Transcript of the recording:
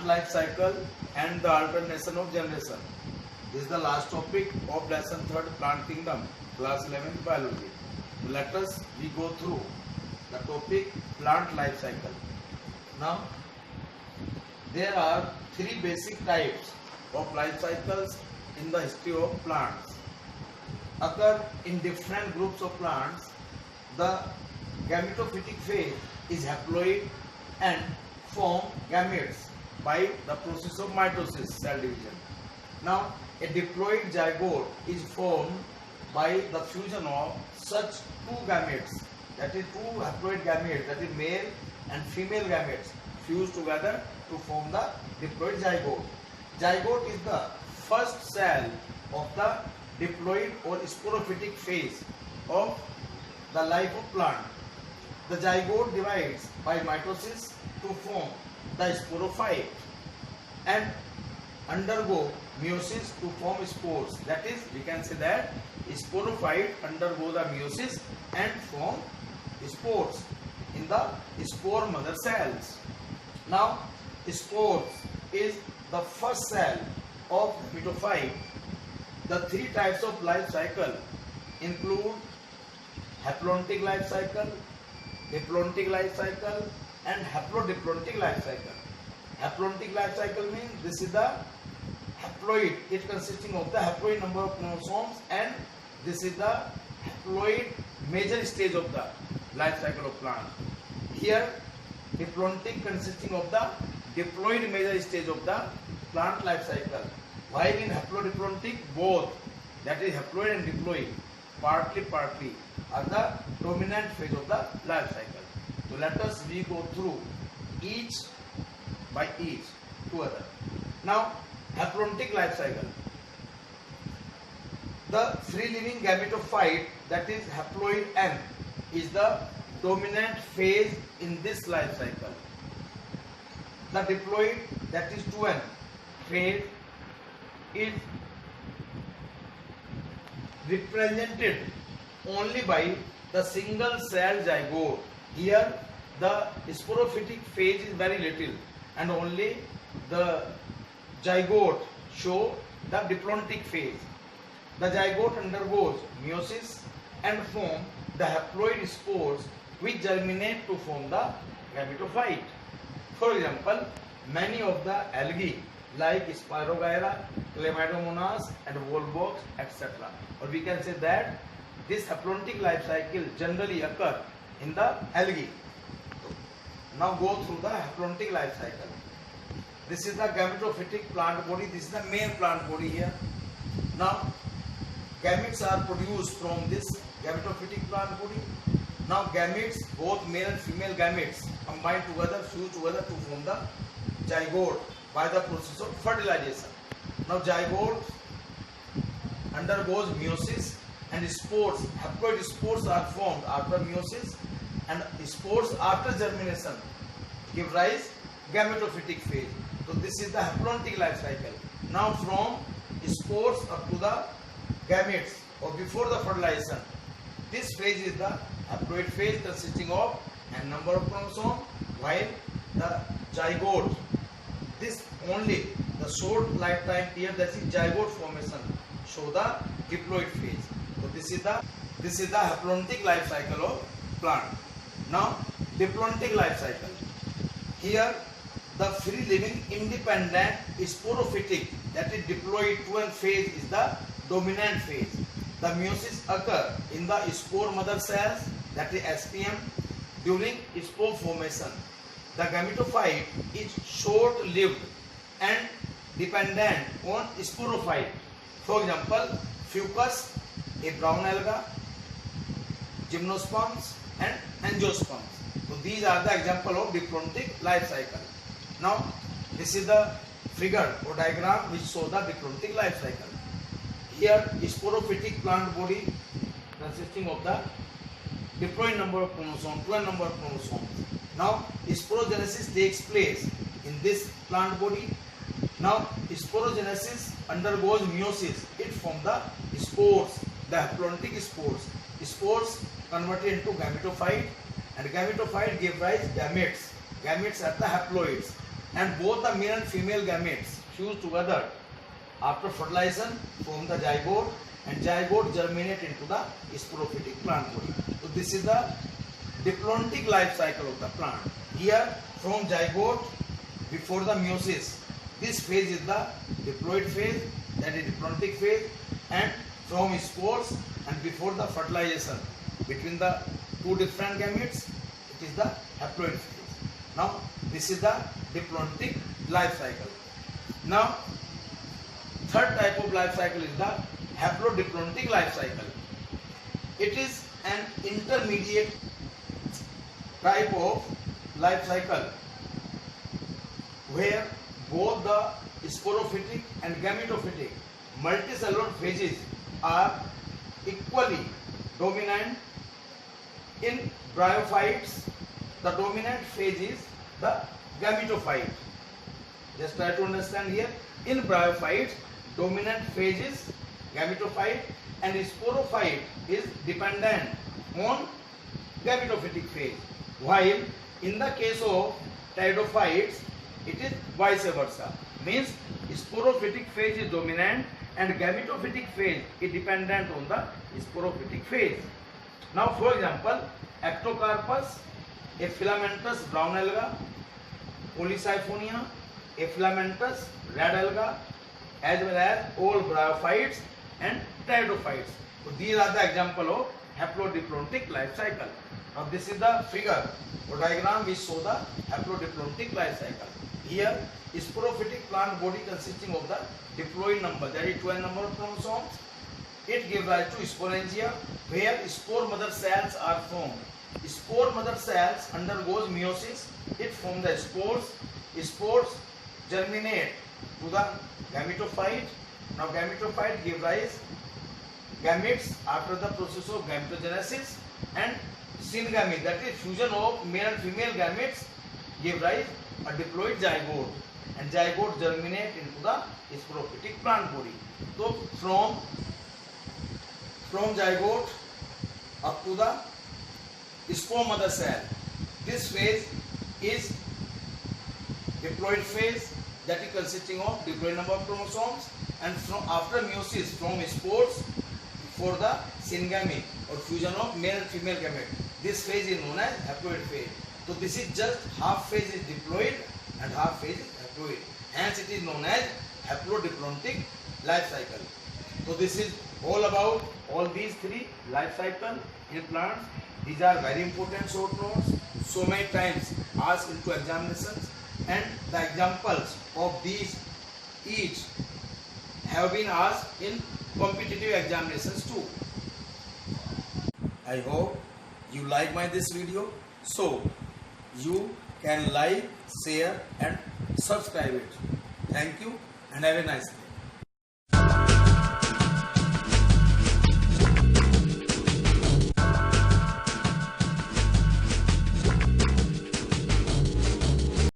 plant life cycle and the alternation of generation. This is the last topic of lesson 3rd, plant kingdom, class 11th biology. Let us we go through the topic plant life cycle. Now there are three basic types of life cycles in the history of plants. Occur in different groups of plants. The gametophytic phase is haploid and form gametes by the process of mitosis, cell division. Now a diploid zygote is formed by the fusion of such two gametes, that is two haploid gametes, that is male and female gametes fused together to form the diploid zygote. Zygote is the first cell of the diploid or sporophytic phase of the life of plant. The zygote divides by mitosis to form the sporophyte and undergo meiosis to form spores. That is, we can say that sporophyte undergo the meiosis and form spores in the spore mother cells. Now, spores is the first cell of gametophyte. The three types of life cycle include haplontic life cycle, diplontic life cycle, and haplodiplontic life cycle. Haplontic life cycle means this is the haploid, it consisting of the haploid number of chromosomes, and this is the haploid major stage of the life cycle of plant. Here diplontic consisting of the diploid major stage of the plant life cycle, while in haplodiplontic both, that is haploid and diploid, partly are the dominant phase of the life cycle. So let us we go through each by each together. Now haplontic life cycle. The free living gametophyte, that is haploid N, is the dominant phase in this life cycle. The diploid, that is 2N phase, is represented only by the single cell zygote. Here the sporophytic phase is very little and only the zygote show the diplontic phase. The zygote undergoes meiosis and form the haploid spores which germinate to form the gametophyte. For example, many of the algae like Spirogyra, Chlamydomonas and Volvox, etc. Or we can say that this haplontic life cycle generally occur in the algae. Now go through the haplontic life cycle. This is the gametophytic plant body. This is the main plant body here. Now gametes are produced from this gametophytic plant body. Now gametes, both male and female gametes, combine together, fuse together to form the zygote by the process of fertilization. Now zygote undergoes meiosis and spores, haploid spores are formed after meiosis, and spores after germination give rise gametophytic phase. So this is the haplontic life cycle. Now from spores up to the gametes or before the fertilization, this phase is the haploid phase consisting of n number of chromosomes, while the zygote, this only the short lifetime period, that is zygote formation, show the diploid phase. So this is the haplontic life cycle of plant. Now diplontic life cycle. Here the free living independent sporophytic, that is diploid 2N phase, is the dominant phase. The meiosis occur in the spore mother cells, that is SPM, during spore formation. The gametophyte is short-lived and dependent on sporophyte. For example, fucus, a brown alga, gymnosperms and angiosperms. So these are the example of diplontic life cycle. Now this is the figure or diagram which shows the diplontic life cycle. Here sporophytic plant body consisting of the diploid number of chromosomes, 2N number of chromosomes. Now sporogenesis takes place in this plant body. Now sporogenesis undergoes meiosis. It forms the spores, the haplontic spores. Spores converted into gametophyte, and gametophyte give rise gametes. Gametes are the haploids. and both the male and female gametes fuse together after fertilization from the zygote, and zygote germinate into the sporophytic plant body. So this is the diplontic life cycle of the plant. Here from zygote before the meiosis, this phase is the diploid phase, that is diplontic phase, and from spores and before the fertilization between the two different gametes, it is the haploid phase. Now this is the diplontic life cycle. Now third type of life cycle is the haplodiplontic life cycle. It is an intermediate type of life cycle where both the sporophytic and gametophytic multicellular phases are equally dominant. In bryophytes, the dominant phase is the gametophyte. Just try to understand here. In bryophytes, dominant phase is gametophyte, and sporophyte is dependent on gametophytic phase. While in the case of pteridophytes, it is vice versa. Means sporophytic phase is dominant and gametophytic phase is dependent on the sporophytic phase. Now, for example, Ectocarpus, a filamentous brown alga, Polysiphonia, a filamentous red alga, as well as all bryophytes and pteridophytes. So these are the example of haplodiplontic life cycle. Now this is the figure or diagram which show the haplodiplontic life cycle. Here, sporophytic plant body consisting of the diploid number, that is 12 number of chromosomes. It gives rise to sporangia, where spore mother cells are formed. Spore mother cells undergoes meiosis. It forms the spores. Spores germinate to the gametophyte. Now gametophyte gives rise gametes after the process of gametogenesis, and syngamy, that is fusion of male and female gametes, give rise a diploid zygote, and zygote germinate into the sporophytic plant body. So from zygote up to the spore mother cell, this phase is diploid phase, that is consisting of diploid number of chromosomes, and from after meiosis from spores for the syngamy or fusion of male and female gamete. This phase is known as haploid phase. So this is just half phase is diploid and half phase is haploid. Hence it is known as haplodiplontic life cycle. So this is all about all these three life cycle in plants. These are very important short notes, so many times asked into examinations, and the examples of these each have been asked in competitive examinations too. I hope you like this video, so you can like, share and subscribe it. Thank you and have a nice day.